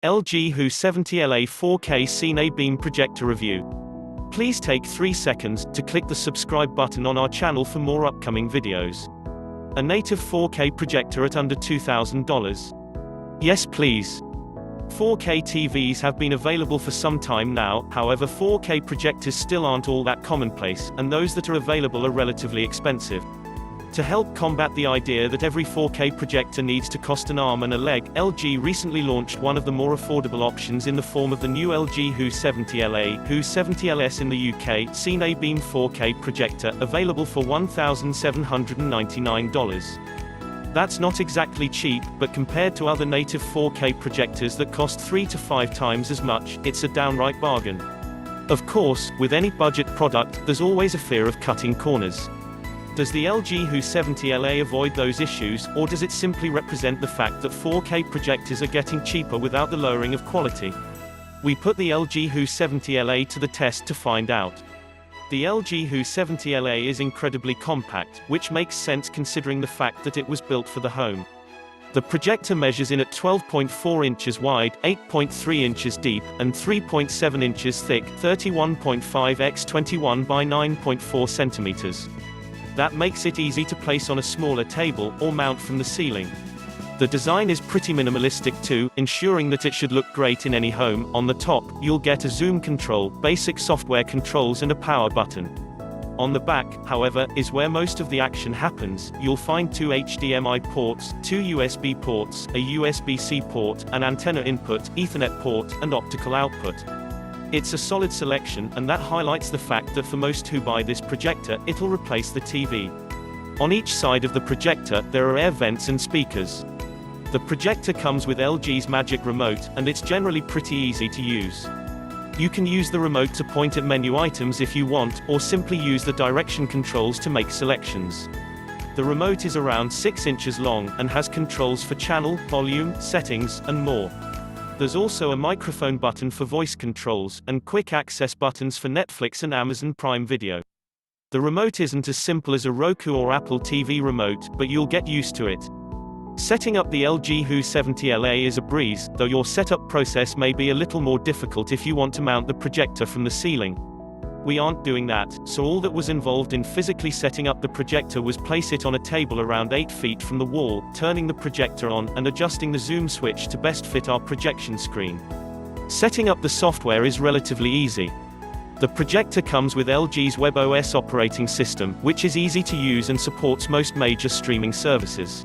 LG HU70LA 4K CineBeam Projector Review. Please take 3 seconds to click the subscribe button on our channel for more upcoming videos. A native 4K projector at under $2,000. Yes please. 4K TVs have been available for some time now, however 4K projectors still aren't all that commonplace, and those that are available are relatively expensive. To help combat the idea that every 4K projector needs to cost an arm and a leg, LG recently launched one of the more affordable options in the form of the new LG HU70LA, HU70LS in the UK, CineBeam 4K projector, available for $1,799. That's not exactly cheap, but compared to other native 4K projectors that cost 3 to 5 times as much, it's a downright bargain. Of course, with any budget product, there's always a fear of cutting corners. Does the LG HU70LA avoid those issues, or does it simply represent the fact that 4K projectors are getting cheaper without the lowering of quality? We put the LG HU70LA to the test to find out. The LG HU70LA is incredibly compact, which makes sense considering the fact that it was built for the home. The projector measures in at 12.4 inches wide, 8.3 inches deep, and 3.7 inches thick, 31.5 x 21 by 9.4 centimeters. That makes it easy to place on a smaller table, or mount from the ceiling. The design is pretty minimalistic too, ensuring that it should look great in any home. On the top, you'll get a zoom control, basic software controls and a power button. On the back, however, is where most of the action happens. You'll find 2 HDMI ports, 2 USB ports, a USB-C port, an antenna input, Ethernet port, and optical output. It's a solid selection, and that highlights the fact that for most who buy this projector, it'll replace the TV. On each side of the projector, there are air vents and speakers. The projector comes with LG's Magic Remote, and it's generally pretty easy to use. You can use the remote to point at menu items if you want, or simply use the direction controls to make selections. The remote is around 6 inches long, and has controls for channel, volume, settings, and more. There's also a microphone button for voice controls, and quick access buttons for Netflix and Amazon Prime Video. The remote isn't as simple as a Roku or Apple TV remote, but you'll get used to it. Setting up the LG HU70LA is a breeze, though your setup process may be a little more difficult if you want to mount the projector from the ceiling. We aren't doing that, so all that was involved in physically setting up the projector was place it on a table around 8 feet from the wall, turning the projector on, and adjusting the zoom switch to best fit our projection screen. Setting up the software is relatively easy. The projector comes with LG's WebOS operating system, which is easy to use and supports most major streaming services.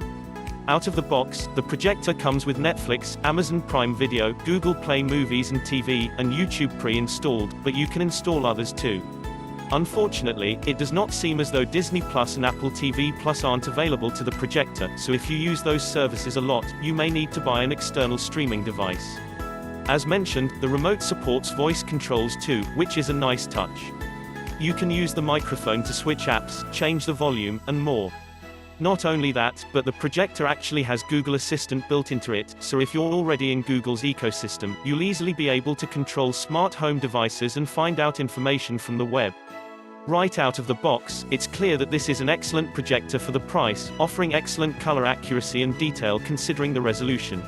Out of the box, the projector comes with Netflix, Amazon Prime Video, Google Play Movies and TV, and YouTube pre-installed, but you can install others too. Unfortunately, it does not seem as though Disney Plus and Apple TV Plus aren't available to the projector, so if you use those services a lot, you may need to buy an external streaming device. As mentioned, the remote supports voice controls too, which is a nice touch. You can use the microphone to switch apps, change the volume, and more. Not only that, but the projector actually has Google Assistant built into it, so if you're already in Google's ecosystem, you'll easily be able to control smart home devices and find out information from the web. Right out of the box, it's clear that this is an excellent projector for the price, offering excellent color accuracy and detail considering the resolution.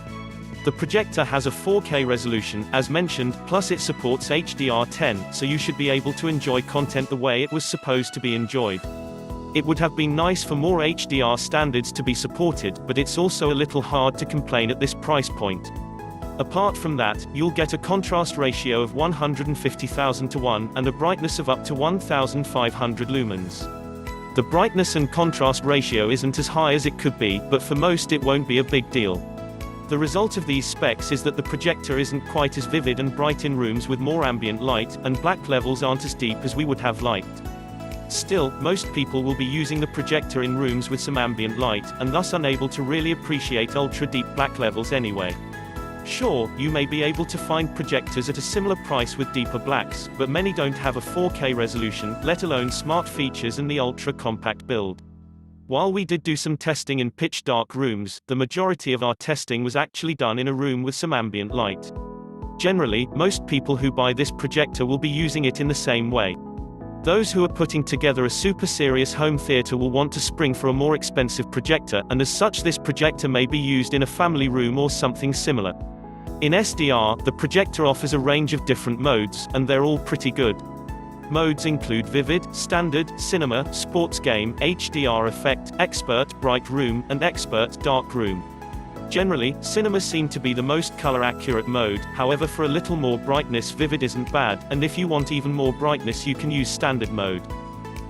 The projector has a 4K resolution, as mentioned, plus it supports HDR10, so you should be able to enjoy content the way it was supposed to be enjoyed. It would have been nice for more HDR standards to be supported, but it's also a little hard to complain at this price point. Apart from that, you'll get a contrast ratio of 150,000 to 1, and a brightness of up to 1,500 lumens. The brightness and contrast ratio isn't as high as it could be, but for most it won't be a big deal. The result of these specs is that the projector isn't quite as vivid and bright in rooms with more ambient light, and black levels aren't as deep as we would have liked. Still, most people will be using the projector in rooms with some ambient light, and thus unable to really appreciate ultra-deep black levels anyway. Sure, you may be able to find projectors at a similar price with deeper blacks, but many don't have a 4K resolution, let alone smart features and the ultra-compact build. While we did do some testing in pitch-dark rooms, the majority of our testing was actually done in a room with some ambient light. Generally, most people who buy this projector will be using it in the same way. Those who are putting together a super serious home theater will want to spring for a more expensive projector, and as such this projector may be used in a family room or something similar. In SDR, the projector offers a range of different modes, and they're all pretty good. Modes include Vivid, Standard, Cinema, Sports Game, HDR Effect, Expert, Bright Room, and Expert, Dark Room. Generally, Cinema seem to be the most color-accurate mode, however for a little more brightness Vivid isn't bad, and if you want even more brightness you can use Standard mode.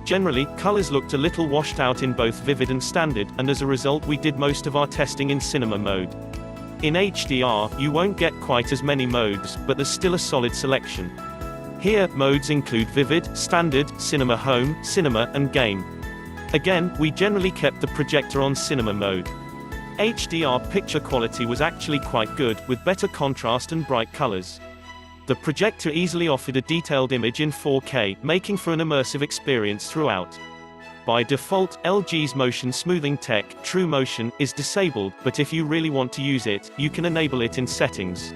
Generally, colors looked a little washed out in both Vivid and Standard, and as a result we did most of our testing in Cinema mode. In HDR, you won't get quite as many modes, but there's still a solid selection. Here, modes include Vivid, Standard, Cinema Home, Cinema, and Game. Again, we generally kept the projector on Cinema mode. HDR picture quality was actually quite good, with better contrast and bright colors. The projector easily offered a detailed image in 4K, making for an immersive experience throughout. By default, LG's motion smoothing tech, True Motion, is disabled, but if you really want to use it, you can enable it in settings.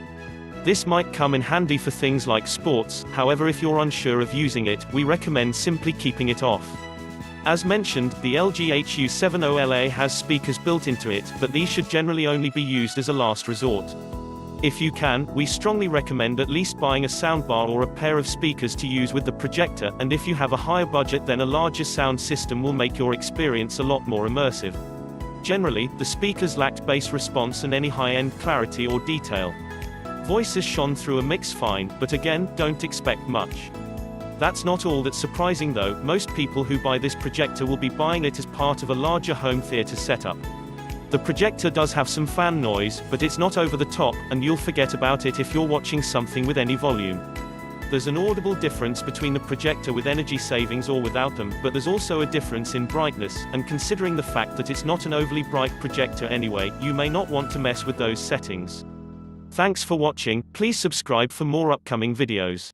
This might come in handy for things like sports, however if you're unsure of using it, we recommend simply keeping it off. As mentioned, the LG HU70LA has speakers built into it, but these should generally only be used as a last resort. If you can, we strongly recommend at least buying a soundbar or a pair of speakers to use with the projector, and if you have a higher budget then a larger sound system will make your experience a lot more immersive. Generally, the speakers lacked bass response and any high-end clarity or detail. Voices shone through a mix fine, but again, don't expect much. That's not all that's surprising though, most people who buy this projector will be buying it as part of a larger home theater setup. The projector does have some fan noise, but it's not over the top, and you'll forget about it if you're watching something with any volume. There's an audible difference between the projector with energy savings or without them, but there's also a difference in brightness, and considering the fact that it's not an overly bright projector anyway, you may not want to mess with those settings. Thanks for watching, please subscribe for more upcoming videos.